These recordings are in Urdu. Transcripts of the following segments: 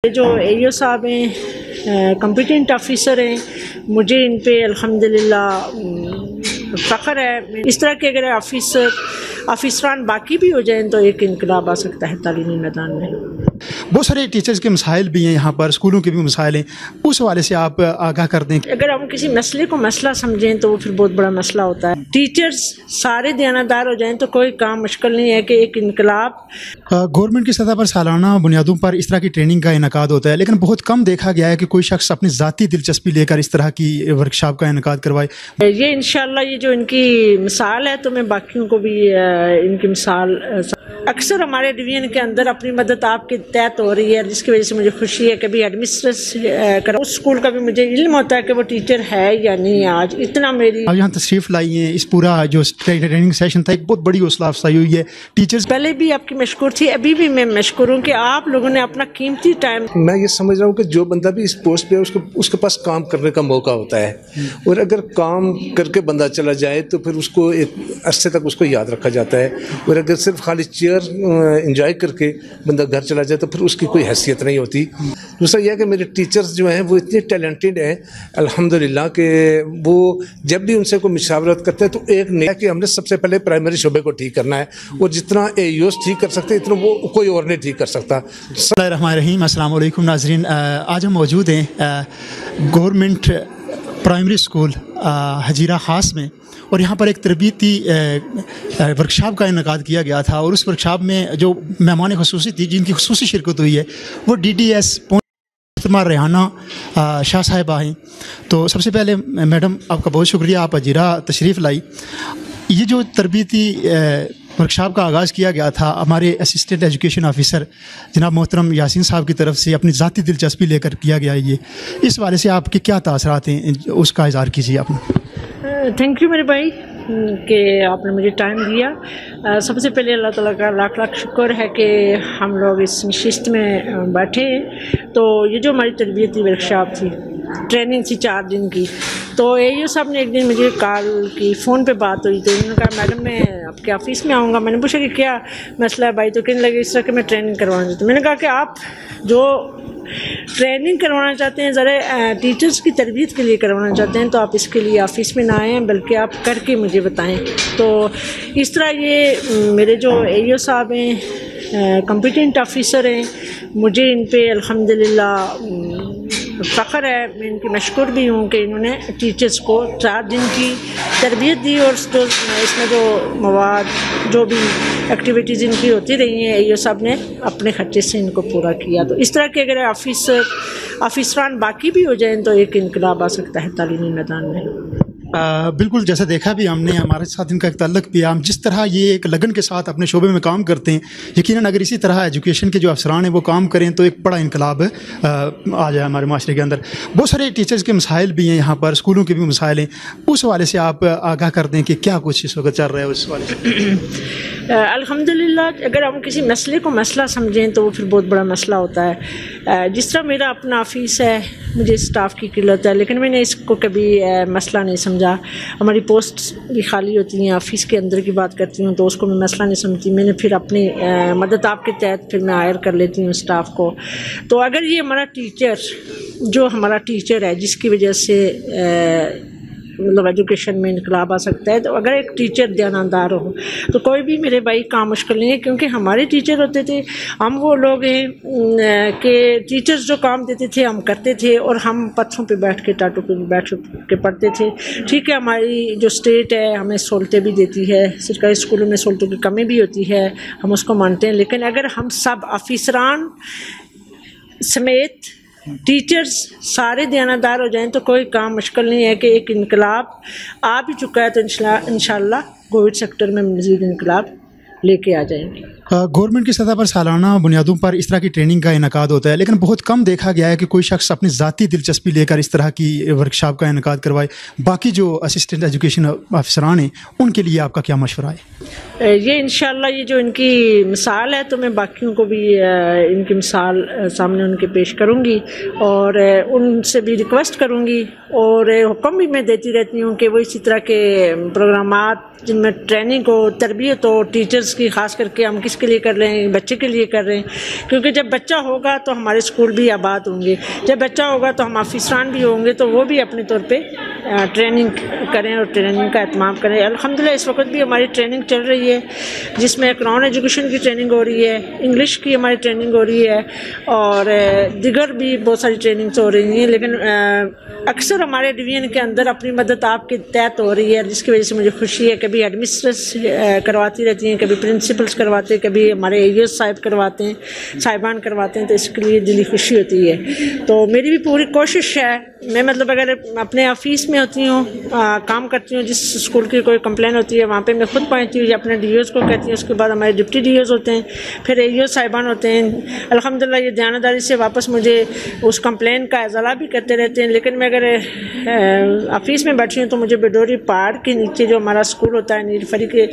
یہ جو AEO صاحب ہیں کمپیٹنٹ آفیسر ہیں، مجھے ان پہ الحمدللہ فخر ہے۔ اس طرح کے اگر آفیسران باقی بھی ہو جائیں تو ایک انقلاب آ سکتا ہے تعلیمی میدان میں۔ بہت سارے ٹیچرز کے مسائل بھی ہیں یہاں پر، اسکولوں کے بھی مسائل ہیں، اس حوالے سے آپ آگاہ کر دیں۔ اگر ہم کسی مسئلے کو مسئلہ سمجھیں تو وہ پھر بہت بڑا مسئلہ ہوتا ہے۔ ٹیچرز سارے دیانتدار ہو جائیں تو کوئی کام مشکل نہیں ہے کہ ایک انقلاب۔ گورنمنٹ کی سطح پر سالانہ بنیادوں پر اس طرح کی ٹریننگ کا انعقاد ہوتا ہے، لیکن بہت کم دیکھا گیا ہے کہ کوئی شخص اپنی ذاتی دلچسپی لے کر اس طرح کی ورکشاپ کا انعقاد کروائے۔ یہ انشاءاللہ یہ جو ان کی مثال ہے تو میں باقیوں کو بھی ان کی مثال اکثر ہمارے ڈویژن کے اندر اپنی مدد آپ کے تحت ہو رہی ہے، جس کی وجہ سے مجھے خوشی ہے کہ بھی ایڈمنسٹریٹر اس اسکول کا بھی مجھے علم ہوتا ہے کہ وہ ٹیچر ہے یا نہیں۔ آج اتنا میری آپ یہاں تشریف لائی ہیں، اس پورا جو ٹریننگ سیشن تھا ایک بہت بڑی حوصلہ افزائی ہوئی ہے۔ ٹیچرز پہلے بھی آپ کی مشکور تھی، ابھی بھی میں مشکور ہوں کہ آپ لوگوں نے اپنا قیمتی ٹائم۔ میں یہ سمجھ رہا ہوں کہ جو بندہ بھی اس پوسٹ پہ ہے اس کے پاس کام کرنے کا موقع ہوتا ہے، اور اگر کام کر کے بندہ چلا جائے تو پھر اس کو ایک عرصے تک اس کو یاد رکھا جاتا ہے، اور اگر صرف خالی چیئر انجوائے کر کے بندہ گھر چلا جائے تو پھر اس کی کوئی حیثیت نہیں ہوتی۔ دوسرا یہ ہے کہ میرے ٹیچرز جو ہیں وہ اتنے ٹیلنٹڈ ہیں الحمدللہ کہ وہ جب بھی ان سے کوئی مشاورت کرتے ہیں تو ایک نیا کہ ہم نے سب سے پہلے پرائمری شعبے کو ٹھیک کرنا ہے، اور جتنا AEOs ٹھیک کر سکتے اتنا وہ کوئی اور نہیں ٹھیک کر سکتا۔ بسم اللہ الرحمن الرحیم، السلام علیکم ناظرین۔ آج ہم موجود ہیں گورنمنٹ پرائمری اسکول حجیرہ خاص میں، اور یہاں پر ایک تربیتی ورکشاپ کا انعقاد کیا گیا تھا، اور اس ورکشاپ میں جو مہمان خصوصی تھی جن کی خصوصی شرکت ہوئی ہے وہ DDS محترمہ ریحانہ شاہ صاحبہ ہیں۔ تو سب سے پہلے میڈم آپ کا بہت شکریہ، آپ حجیرہ تشریف لائی۔ یہ جو تربیتی ورکشاپ کا آغاز کیا گیا تھا ہمارے اسسٹنٹ ایجوکیشن آفیسر جناب محترم یاسین صاحب کی طرف سے اپنی ذاتی دلچسپی لے کر کیا گیا ہے، اس حوالے سے آپ کے کیا تاثرات ہیں اس کا اظہار کیجیے آپ نے۔ تھینک یو میرے بھائی کہ آپ نے مجھے ٹائم دیا۔ سب سے پہلے اللہ تعالیٰ کا لاکھ لاکھ شکر ہے کہ ہم لوگ اس نشست میں بیٹھے ہیں۔ تو یہ جو ہماری تربیتی ورکشاپ تھی، ٹریننگ تھی 4 دن کی، تو AEO صاحب نے ایک دن مجھے کال کی، فون پہ بات ہوئی تو انہوں نے کہا میڈم میں آپ کے آفس میں آؤں گا۔ میں نے پوچھا کہ کیا مسئلہ ہے بھائی؟ تو کہنے لگے اس طرح کہ میں ٹریننگ کروانا چاہتا ہوں۔ میں نے کہا کہ آپ جو ٹریننگ کروانا چاہتے ہیں، ذرا ٹیچرز کی تربیت کے لیے کروانا چاہتے ہیں، تو آپ اس کے لیے آفس میں نہ آئیں بلکہ آپ کر کے مجھے بتائیں۔ تو اس طرح یہ میرے جو AEO صاحب ہیں کمپیٹنٹ آفیسر ہیں، مجھے ان پہ الحمدللہ فخر ہے۔ میں ان کی مشکور بھی ہوں کہ انہوں نے ٹیچرز کو 4 دن کی تربیت دی، اور جو اس میں جو مواد جو بھی ایکٹیویٹیز ان کی ہوتی رہی ہیں AEO صاحب نے اپنے خرچے سے ان کو پورا کیا۔ تو اس طرح کے اگر آفیسران باقی بھی ہو جائیں تو ایک انقلاب آ سکتا ہے تعلیمی میدان میں۔ بالکل، جیسا دیکھا بھی ہم نے، ہمارے ساتھ ان کا ایک تعلق بھی ہے۔ ہم جس طرح یہ ایک لگن کے ساتھ اپنے شعبے میں کام کرتے ہیں، یقیناً اگر اسی طرح ایجوکیشن کے جو افسران ہیں وہ کام کریں تو ایک بڑا انقلاب آ جائے ہمارے معاشرے کے اندر۔ بہت سارے ٹیچرز کے مسائل بھی ہیں یہاں پر، اسکولوں کے بھی مسائل ہیں، اس حوالے سے آپ آگاہ کر دیں کہ کیا کچھ اس وقت چل رہا ہے اس حوالے سے۔ الحمدللہ اگر ہم کسی مسئلے کو مسئلہ سمجھیں تو وہ پھر بہت بڑا مسئلہ ہوتا ہے۔ جس طرح میرا اپنا آفس ہے، مجھے اسٹاف کی قلت ہے، لیکن میں نے اس کو کبھی مسئلہ نہیں سمجھا۔ ہماری پوسٹ بھی خالی ہوتی ہیں، آفس کے اندر کی بات کرتی ہوں تو اس کو میں مسئلہ نہیں سمجھتی۔ میں نے پھر اپنی مدد آپ کے تحت پھر میں ہائر کر لیتی ہوں اسٹاف کو۔ تو اگر یہ ہمارا ٹیچر جو ہمارا ٹیچر ہے جس کی وجہ سے مطلب ایجوکیشن میں انقلاب آ سکتا ہے، تو اگر ایک ٹیچر دیانتدار ہو تو کوئی بھی میرے بھائی کام مشکل نہیں ہے، کیونکہ ہمارے ٹیچر ہوتے تھے، ہم وہ لوگ ہیں کہ ٹیچرز جو کام دیتے تھے ہم کرتے تھے، اور ہم پتھروں پہ بیٹھ کے ٹاٹوں پہ بیٹھ کے پڑھتے تھے۔ ٹھیک ہے، ہماری جو اسٹیٹ ہے ہمیں سہولتیں بھی دیتی ہے، سرکاری اسکولوں میں سہولتوں کی کمی بھی ہوتی ہے، ہم اس کو مانتے ہیں، لیکن اگر ہم سب آفیسران سمیت ٹیچرز سارے دیانتدار ہو جائیں تو کوئی کام مشکل نہیں ہے کہ ایک انقلاب آ بھی چکا ہے۔ تو انشاءاللہ کووڈ سیکٹر میں مزید انقلاب لے کے آ جائیں گے۔ گورنمنٹ کی سطح پر سالانہ بنیادوں پر اس طرح کی ٹریننگ کا انعقاد ہوتا ہے، لیکن بہت کم دیکھا گیا ہے کہ کوئی شخص اپنی ذاتی دلچسپی لے کر اس طرح کی ورکشاپ کا انعقاد کروائے۔ باقی جو اسسٹنٹ ایجوکیشن آفیسران ہیں ان کے لیے آپ کا کیا مشورہ ہے؟ یہ انشاءاللہ یہ جو ان کی مثال ہے تو میں باقیوں کو بھی ان کی مثال سامنے ان کے پیش کروں گی، اور ان سے بھی ریکویسٹ کروں گی، اور حکم بھی میں دیتی رہتی ہوں کہ وہ اسی طرح کے پروگرامات جن میں ٹریننگ ہو، تربیت ہو، ٹیچرز ٹیچرز کی خاص کر کے ہم کس کے لیے کر رہے ہیں؟ بچے کے لیے کر رہے ہیں، کیونکہ جب بچہ ہوگا تو ہمارے اسکول بھی آباد ہوں گے، جب بچہ ہوگا تو ہم آفیسران بھی ہوں گے، تو وہ بھی اپنے طور پہ ٹریننگ کریں اور ٹریننگ کا اہتمام کریں۔ الحمدللہ اس وقت بھی ہماری ٹریننگ چل رہی ہے، جس میں قرآن ایجوکیشن کی ٹریننگ ہو رہی ہے، انگلش کی ہماری ٹریننگ ہو رہی ہے، اور دیگر بھی بہت ساری ٹریننگس ہو رہی ہیں، لیکن اکثر ہمارے ڈویژن کے اندر اپنی مدد آپ کے تحت ہو رہی ہے، جس کی وجہ سے مجھے خوشی ہے۔ کبھی ایڈمنسٹریٹرس کرواتی رہتی ہیں، کبھی پرنسپلس کرواتے ہیں، کبھی ہمارے ایس صاحب کرواتے ہیں، صاحبان کرواتے ہیں، تو اس کے لیے دلی خوشی ہوتی ہے۔ تو میری بھی پوری کوشش ہے، میں مطلب اگر اپنے آفس میں ہوتی ہوں، کام کرتی ہوں، جس اسکول کی کوئی کمپلین ہوتی ہے وہاں پہ میں خود پہنچتی ہوں یا اپنے ڈی اوز کو کہتی ہوں، اس کے بعد ہمارے ڈپٹی ڈی اوز ہوتے ہیں، پھر اے او صاحبان ہوتے ہیں۔ الحمدللہ یہ دیانتداری سے واپس مجھے اس کمپلین کا ازالہ بھی کرتے رہتے ہیں، لیکن میں اگر آفس میں بیٹھی ہوں تو مجھے بیڈوری پہاڑ کے نیچے جو ہمارا اسکول ہوتا ہے نیر فری کے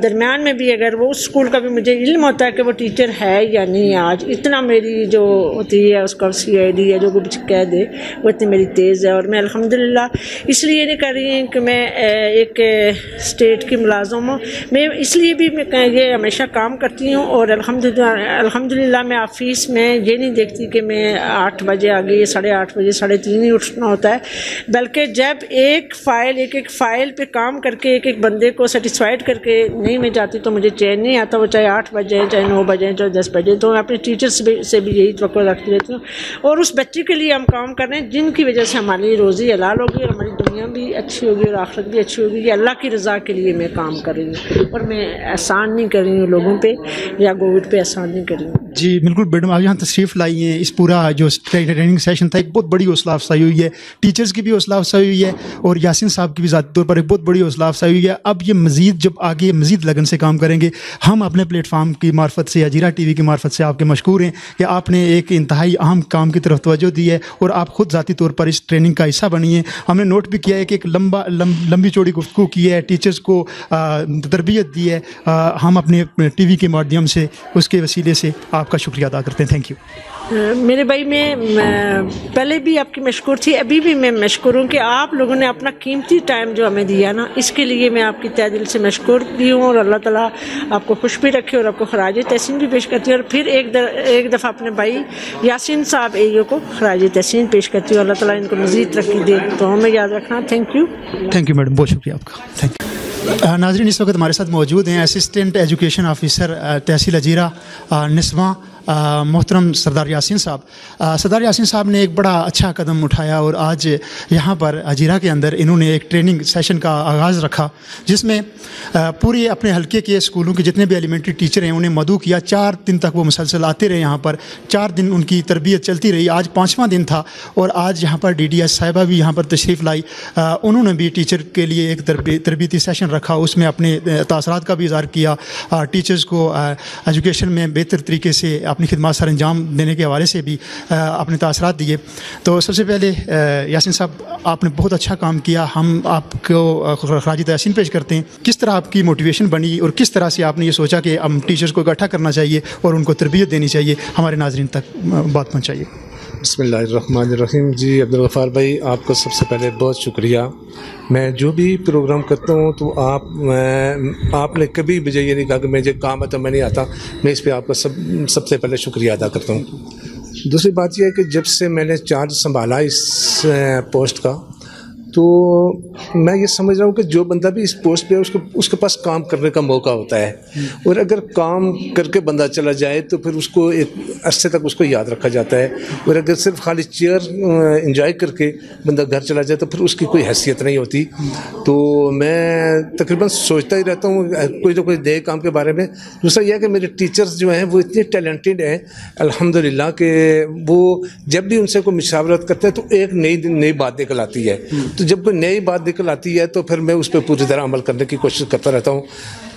درمیان میں بھی، اگر وہ اس اسکول کا بھی مجھے علم ہوتا ہے کہ وہ ٹیچر ہے یا نہیں، آج اتنا میری جو ہوتی ہے اس کا سی آئی ڈی ہے جو کچھ کہہ دے وہ اتنی میری تیز ہے، اور میں الحمدللہ اس لیے نہیں کر رہی ہوں کہ میں ایک اسٹیٹ کی ملازم ہوں، میں اس لیے بھی میں یہ ہمیشہ کام کرتی ہوں، اور الحمدللہ میں آفس میں یہ نہیں دیکھتی کہ میں 8 بجے آگے 8:30 بجے 3:30 ہی اٹھنا ہوتا ہے، بلکہ جب ایک فائل پہ کام کر کے ایک بندے کو سیٹسفائیڈ کر کے نہیں میں جاتی تو مجھے چین نہیں آتا، وہ چاہے 8 بجے چاہے 9 بجے چاہے 10 بجے، تو میں اپنے ٹیچرس سے بھی یہی توقع رکھتی رہتی ہوں، اور اس بچے کے لیے ہم کام کر رہے ہیں جن کی وجہ سے ہماری روزی حلال ہوگی اور ہماری دنیا بھی اچھی ہوگی اور آخرت بھی اچھی ہوگی۔ یہ اللہ کی رضا کے لیے میں کام کر رہی ہوں، اور میں احسان نہیں کر رہی ہوں لوگوں پہ یا گورنمنٹ پہ احسان نہیں کر رہی ہوں۔ جی بالکل میڈم، آپ یہاں تشریف لائی ہیں، اس پورا جو ٹریننگ سیشن تھا ایک بہت بڑی حوصلہ افزائی ہوئی ہے، ٹیچرز کی بھی حوصلہ افزائی ہوئی ہے، اور یاسین صاحب کی بھی ذاتی طور پر ایک بہت بڑی حوصلہ افزائی ہوئی ہے۔ اب یہ مزید جب آگے مزید لگن سے کام کریں گے، ہم اپنے پلیٹ فارم کی معرفت سے، ہجیرہ ٹی وی کی معرفت سے آپ کے مشکور ہیں کہ آپ نے ایک انتہائی اہم کام کی طرف توجہ دی ہے، اور آپ خود ذاتی طور پر اس ٹریننگ کا حصہ بنی ہیں۔ ہم نے نوٹ بھی کیا ہے کہ ایک لمبی چوڑی گفتگو کی ہے، ٹیچرز کو تربیت دی ہے۔ ہم اپنے ٹی وی کے مادھیم سے اس کے وسیلے سے آپ کا شکریہ ادا کرتے ہیں۔ تھینک یو میرے بھائی، میں پہلے بھی آپ کی مشکور تھی، ابھی بھی میں مشکور ہوں کہ آپ لوگوں نے اپنا قیمتی ٹائم جو ہمیں دیا نا، اس کے لیے میں آپ کی تہ دل سے مشکور بھی ہوں، اور اللہ تعالیٰ آپ کو خوش بھی رکھے اور آپ کو خراج تحسین بھی پیش کرتی ہے، اور پھر ایک دفعہ اپنے بھائی یاسین صاحب اے او کو خراج تحسین پیش کرتی ہوں۔ اللہ تعالیٰ ان کو مزید ترقی دے، تو ہمیں یاد رکھنا۔ تھینک یو میڈم، بہت شکریہ آپ کا، تھینک یو۔ ناظرین، اس وقت ہمارے ساتھ موجود ہیں اسسٹنٹ ایجوکیشن آفیسر تحصیل ہجیرہ نسواں محترم سردار یاسین صاحب۔ سردار یاسین صاحب نے ایک بڑا اچھا قدم اٹھایا، اور آج یہاں پر ہجیرہ کے اندر انہوں نے ایک ٹریننگ سیشن کا آغاز رکھا، جس میں پورے اپنے حلقے کے اسکولوں کے جتنے بھی ایلیمنٹری ٹیچر ہیں انہیں مدعو کیا۔ 4 دن تک وہ مسلسل آتے رہے یہاں پر، 4 دن ان کی تربیت چلتی رہی، آج 5واں دن تھا، اور آج یہاں پر ڈی ڈی ایس صاحبہ بھی یہاں پر تشریف لائی۔ انہوں نے بھی ٹیچر کے لیے ایک تربیتی سیشن رکھا، اس میں اپنے تاثرات کا بھی اظہار کیا، ٹیچرز کو ایجوکیشن میں بہتر طریقے سے اپنی خدمات سر انجام دینے کے حوالے سے بھی اپنے تاثرات دیے۔ تو سب سے پہلے یاسین صاحب، آپ نے بہت اچھا کام کیا، ہم آپ کو خراج تحسین پیش کرتے ہیں۔ کس طرح آپ کی موٹیویشن بنی اور کس طرح سے آپ نے یہ سوچا کہ ہم ٹیچرز کو اکٹھا کرنا چاہیے اور ان کو تربیت دینی چاہیے؟ ہمارے ناظرین تک بات پہنچائیے۔ بسم اللہ الرحمن الرحیم۔ جی عبدالغفار بھائی، آپ کا سب سے پہلے بہت شکریہ۔ میں جو بھی پروگرام کرتا ہوں تو آپ نے کبھی مجھے یہ نہیں کہا کہ مجھے کام ہے تو میں نہیں آتا، میں اس پہ آپ کا سب سے پہلے شکریہ ادا کرتا ہوں۔ دوسری بات یہ ہے کہ جب سے میں نے چارج سنبھالا اس پوسٹ کا، تو میں یہ سمجھ رہا ہوں کہ جو بندہ بھی اس پوسٹ پہ اس کے پاس کام کرنے کا موقع ہوتا ہے، اور اگر کام کر کے بندہ چلا جائے تو پھر اس کو ایک عرصے تک اس کو یاد رکھا جاتا ہے، اور اگر صرف خالی چیئر انجوائے کر کے بندہ گھر چلا جائے تو پھر اس کی کوئی حیثیت نہیں ہوتی۔ تو میں تقریباً سوچتا ہی رہتا ہوں کوئی نہ کوئی نئے کام کے بارے میں۔ دوسرا یہ ہے کہ میرے ٹیچرز جو ہیں وہ اتنے ٹیلنٹڈ ہیں الحمدللہ کہ وہ جب بھی ان سے کوئی مشاورت کرتے ہیں تو ایک نئی بات نکل آتی ہے، تو جب کوئی نئی بات نکل آتی ہے تو پھر میں اس پہ پوری طرح عمل کرنے کی کوشش کرتا رہتا ہوں۔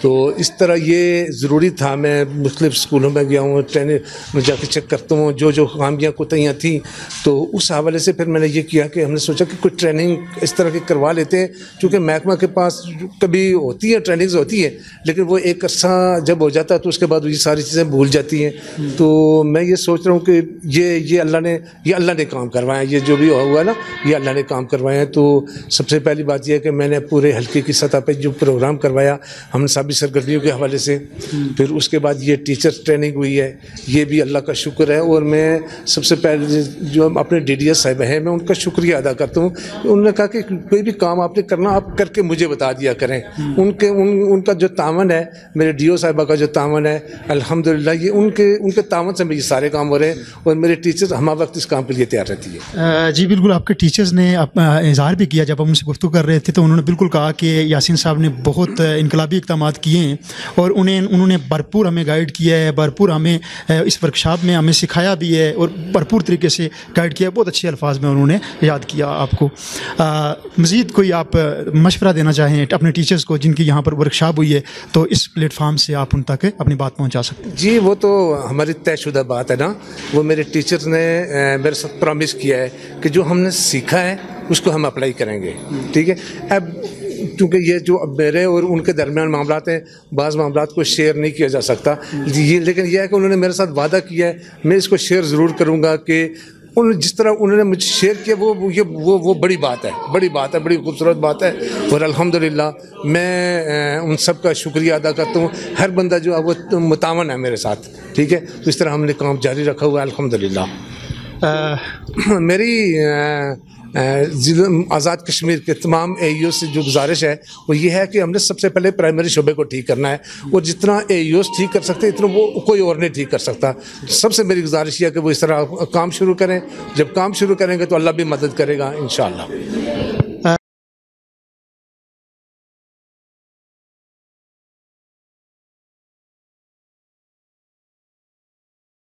تو اس طرح یہ ضروری تھا۔ میں مختلف اسکولوں میں گیا ہوں، ٹریننگ میں جا کے چیک کرتا ہوں جو خامیاں کوتاہیاں تھیں، تو اس حوالے سے پھر میں نے یہ کیا کہ ہم نے سوچا کہ کوئی ٹریننگ اس طرح کی کروا لیتے ہیں، کیونکہ محکمہ کے پاس کبھی ہوتی ہے ٹریننگز ہوتی ہے، لیکن وہ ایک عرصہ جب ہو جاتا ہے تو اس کے بعد یہ ساری چیزیں بھول جاتی ہیں۔ تو میں یہ سوچ رہا ہوں کہ یہ اللہ نے کام کروایا، یہ جو بھی ہوا نا یہ اللہ نے کام کروایا ہے۔ تو سب سے پہلی بات یہ ہے کہ میں نے پورے حلقے کی سطح پہ جو پروگرام کروایا، ہم نے سب نصابی سرگرمیوں کے حوالے سے، پھر اس کے بعد یہ ٹیچر ٹریننگ ہوئی ہے، یہ بھی اللہ کا شکر ہے. اور میں سب سے پہلے جو اپنے ڈی ڈی ایس صاحب ہیں میں ان کا شکریہ ادا کرتا ہوں. انہوں نے کہا کہ کوئی بھی کام آپ نے کرنا آپ کر کے مجھے بتا دیا کریں. ان کا جو تعاون ہے، میرے ڈی او صاحبہ کا جو تعاون ہے، الحمدللہ یہ ان کے تعاون سے یہ سارے کام ہو رہے ہیں. اور میرے ٹیچرز ہمہ وقت اس کام کے لیے تیار رہتی ہے. جی بالکل، آپ کے ٹیچرز نے اظہار بھی کیا جب ہم ان سے گفتگو کر رہے تھے، تو انہوں نے بالکل کہا کہ یاسین صاحب نے بہت انقلابی اقدامات کیے ہیں اور انہوں نے بھرپور ہمیں گائیڈ کیا ہے، بھرپور ہمیں اس ورکشاپ میں ہمیں سکھایا بھی ہے اور بھرپور طریقے سے گائیڈ کیا. بہت اچھے الفاظ میں انہوں نے یاد کیا آپ کو. مزید کوئی آپ مشورہ دینا چاہیں اپنے ٹیچرز کو جن کی یہاں پر ورکشاپ ہوئی ہے، تو اس پلیٹ فارم سے آپ ان تک اپنی بات پہنچا سکتے ہیں. جی وہ تو ہماری طے شدہ بات ہے نا. وہ میرے ٹیچرز نے میرے ساتھ پرومس کیا ہے کہ جو ہم نے سیکھا ہے اس کو ہم اپلائی کریں گے. ٹھیک ہے. اب کیونکہ یہ جو اب میرے اور ان کے درمیان معاملات ہیں، بعض معاملات کو شیئر نہیں کیا جا سکتا، لیکن یہ ہے کہ انہوں نے میرے ساتھ وعدہ کیا ہے میں اس کو شیئر ضرور کروں گا کہ جس طرح انہوں نے مجھے شیئر کیا وہ بڑی بات ہے، بڑی بات ہے، بڑی خوبصورت بات ہے. اور الحمدللہ میں ان سب کا شکریہ ادا کرتا ہوں. ہر بندہ جو ہے وہ متعاون ہے میرے ساتھ. ٹھیک ہے. تو اس طرح ہم نے کام جاری رکھا ہوا ہے الحمدللہ. میری ضلع آزاد کشمیر کے تمام اے ای او سے جو گزارش ہے وہ یہ ہے کہ ہم نے سب سے پہلے پرائمری شعبے کو ٹھیک کرنا ہے. اور جتنا اے ای اوز ٹھیک کر سکتے اتنا وہ کوئی اور نہیں ٹھیک کر سکتا. سب سے میری گزارش یہ ہے کہ وہ اس طرح کام شروع کریں. جب کام شروع کریں گے تو اللہ بھی مدد کرے گا انشاءاللہ.